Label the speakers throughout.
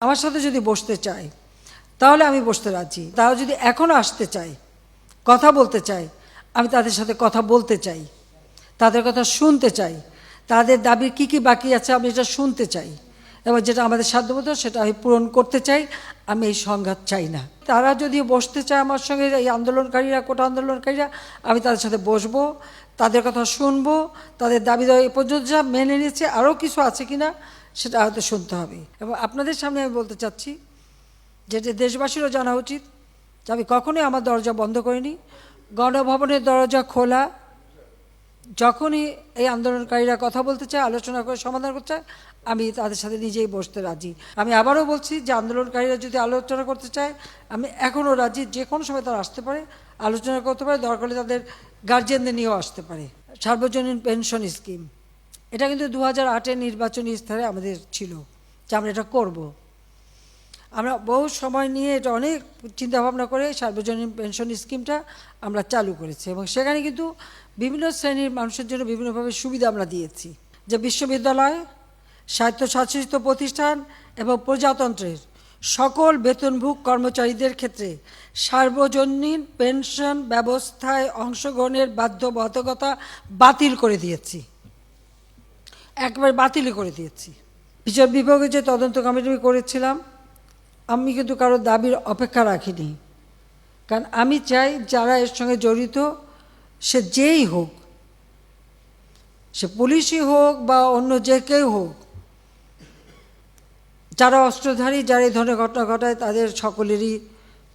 Speaker 1: আমার সাথে যদি বসতে চায় তাহলে আমি বসতে রাজি। তারা যদি এখনও আসতে চায়, কথা বলতে চায়, আমি তাদের সাথে কথা বলতে চাই, তাদের কথা শুনতে চাই, তাদের দাবির কী কী বাকি আছে আমি এটা শুনতে চাই, এবং যেটা আমাদের সাধ্যমতো সেটা আমি পূরণ করতে চাই। আমি এই সংঘাত চাই না। তারা যদি বসতে চায় আমার সঙ্গে, এই আন্দোলনকারীরা, কোটা আন্দোলনকারীরা, আমি তাদের সাথে বসবো, তাদের কথা শুনবো, তাদের দাবি দেওয়া এ পর্যন্ত যা মেনে নিয়েছে, আরও কিছু আছে কি না সেটা হয়তো শুনতে হবে। এবং আপনাদের সামনে আমি বলতে চাচ্ছি যেটা দেশবাসীরও জানা উচিত যে আমি কখনোই আমার দরজা বন্ধ করিনি। গণভবনের দরজা খোলা। যখনই এই আন্দোলনকারীরা কথা বলতে চায়, আলোচনা করে সমাধান করতে চায়, আমি তাদের সাথে নিজেই বসতে রাজি। আমি আবারও বলছি যে আন্দোলনকারীরা যদি আলোচনা করতে চায়, আমি এখনও রাজি। যে কোনো সময় তারা আসতে পারে, আলোচনা করতে পারে, দরকার হলে তাদের গার্জিয়ানদের নিয়েও আসতে পারে। সার্বজনীন পেনশন স্কিম, এটা কিন্তু 2008-এর নির্বাচনী স্তরে আমাদের ছিল যে আমরা এটা করব। আমরা বহু সময় নিয়ে এটা অনেক চিন্তাভাবনা করে সার্বজনীন পেনশন স্কিমটা আমরা চালু করেছি, এবং সেখানে কিন্তু বিভিন্ন শ্রেণীর মানুষের জন্য বিভিন্নভাবে সুবিধা আমরা দিয়েছি। যে বিশ্ববিদ্যালয়, স্বায়ত্তশাসিত প্রতিষ্ঠান এবং প্রজাতন্ত্রের সকল বেতনভোগ কর্মচারীদের ক্ষেত্রে সার্বজনীন পেনশন ব্যবস্থায় অংশগ্রহণের বাধ্যবাধকতা বাতিল করে দিয়েছি, একবার বাতিলই করে দিয়েছি। বিচার বিভাগে যে তদন্ত কমিটি করেছিলাম, আমি কিন্তু কারো দাবির অপেক্ষা রাখিনি, কারণ আমি চাই যারা এর সঙ্গে জড়িত সে যেই হোক, সে পুলিশই হোক বা অন্য যে কেউ হোক, যারা অস্ত্রধারী, যারা এই ধরনের ঘটনা ঘটায়, তাদের সকলেরই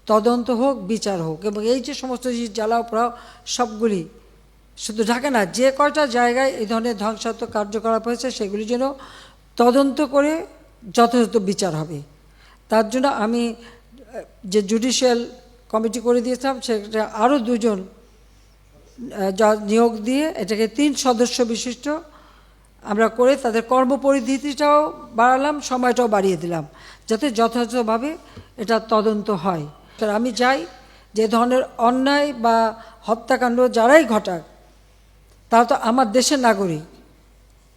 Speaker 1: তদন্ত হোক, বিচার হোক। এবং এই যে সমস্ত জ্বালাও পোড়াও সবগুলি, শুধু ঢাকা না, যে কয়টা জায়গায় এই ধরনের ধ্বংসাত্মক কার্যকলাপ হয়েছে সেগুলি যেন তদন্ত করে যথাযথ বিচার হবে। তার জন্য আমি যে জুডিশিয়াল কমিটি করে দিয়েছিলাম, সেটা আরও 2 জন নিয়োগ দিয়ে এটাকে 3 সদস্য বিশিষ্ট আমরা করে তাদের কর্মপরিধিটাও বাড়ালাম, সময়টাও বাড়িয়ে দিলাম, যাতে যথাযথভাবে এটা তদন্ত হয়। আমি চাই যে ধরনের অন্যায় বা হত্যাকাণ্ড যারাই ঘটাক, তারা তো আমার দেশের নাগরিক।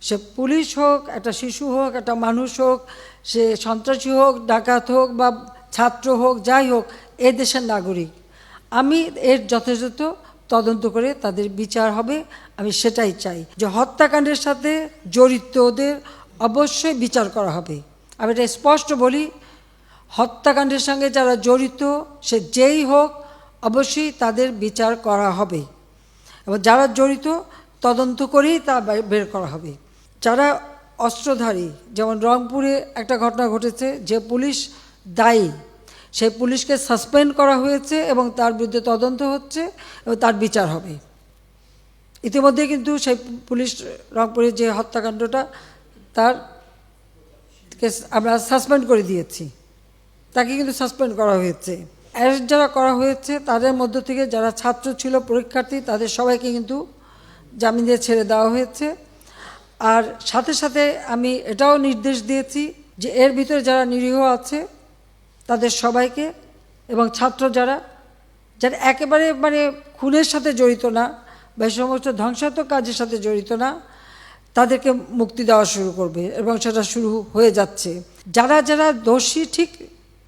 Speaker 1: সে পুলিশ হোক, একটা শিশু হোক, একটা মানুষ হোক, সে সন্ত্রাসী হোক, ডাকাত হোক বা ছাত্র হোক, যাই হোক, এ দেশের নাগরিক। আমি এর যথাযথ তদন্ত করে তাদের বিচার হবে, আমি সেটাই চাই। যে হত্যাকাণ্ডের সাথে জড়িতদের অবশ্যই বিচার করা হবে। আমি এটা স্পষ্ট বলি, হত্যাকাণ্ডের সঙ্গে যারা জড়িত সে যেই হোক, অবশ্যই তাদের বিচার করা হবে, এবং যারা জড়িত তদন্ত করেই তা বের করা হবে। যারা অস্ত্রধারী, যেমন রংপুরে একটা ঘটনা ঘটেছে, যে পুলিশ দায়ী, সেই পুলিশকে সাসপেন্ড করা হয়েছে এবং তার বিরুদ্ধে তদন্ত হচ্ছে এবং তার বিচার হবে। ইতিমধ্যে কিন্তু সেই পুলিশ, রংপুরের যে হত্যাকাণ্ডটা, তার আমরা সাসপেন্ড করে দিয়েছি, তাকে কিন্তু সাসপেন্ড করা হয়েছে। অ্যারেস্ট যারা করা হয়েছে তাদের মধ্য থেকে যারা ছাত্র ছিল, পরীক্ষার্থী, তাদের সবাইকে কিন্তু জামিন দিয়ে ছেড়ে দেওয়া হয়েছে। আর সাথে সাথে আমি এটাও নির্দেশ দিয়েছি যে এর ভিতরে যারা নিরীহ আছে তাদের সবাইকে, এবং ছাত্র যারা একেবারে খুনের সাথে জড়িত না বা সমস্ত ধ্বংসাত্মক কাজের সাথে জড়িত না, তাদেরকে মুক্তি দেওয়া শুরু করবে, এবং সেটা শুরু হয়ে যাচ্ছে। যারা যারা দোষী ঠিক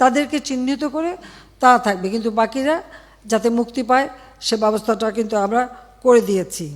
Speaker 1: তাদেরকে চিহ্নিত করে তারা থাকবে, কিন্তু বাকিরা যাতে মুক্তি পায় সে ব্যবস্থাটা কিন্তু আমরা করে দিয়েছি।